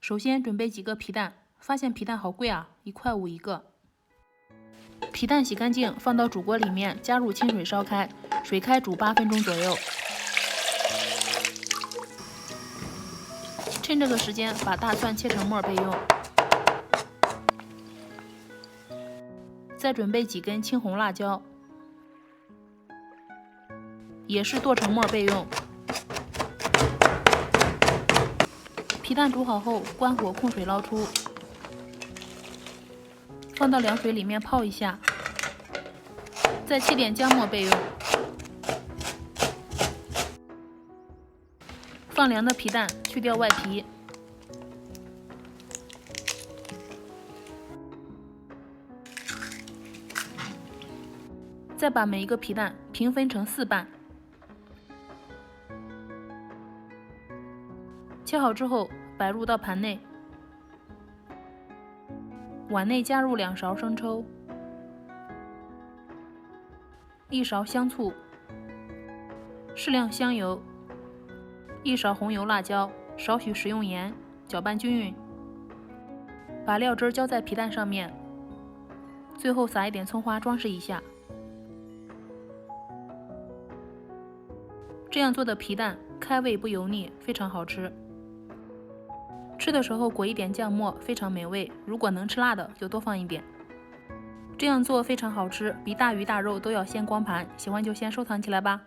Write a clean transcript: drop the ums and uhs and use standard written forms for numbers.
首先准备几个皮蛋，发现皮蛋好贵啊，1块5一个。皮蛋洗干净，放到煮锅里面，加入清水烧开，水开煮8分钟左右。趁这个时间，把大蒜切成末备用。再准备几根青红辣椒，也是剁成末备用。皮蛋煮好后，关火控水捞出，放到凉水里面泡一下，再切点姜末备用。放凉的皮蛋，去掉外皮，再把每一个皮蛋平分成4瓣。切好之后，摆入到盘内，碗内加入2勺生抽、1勺香醋、适量香油、1勺红油辣椒，少许食用盐，搅拌均匀。把料汁浇在皮蛋上面，最后撒一点葱花装饰一下。这样做的皮蛋开胃不油腻，非常好吃。吃的时候裹一点酱末，非常美味。如果能吃辣的，就多放一点。这样做非常好吃，比大鱼大肉都要鲜光盘。喜欢就先收藏起来吧。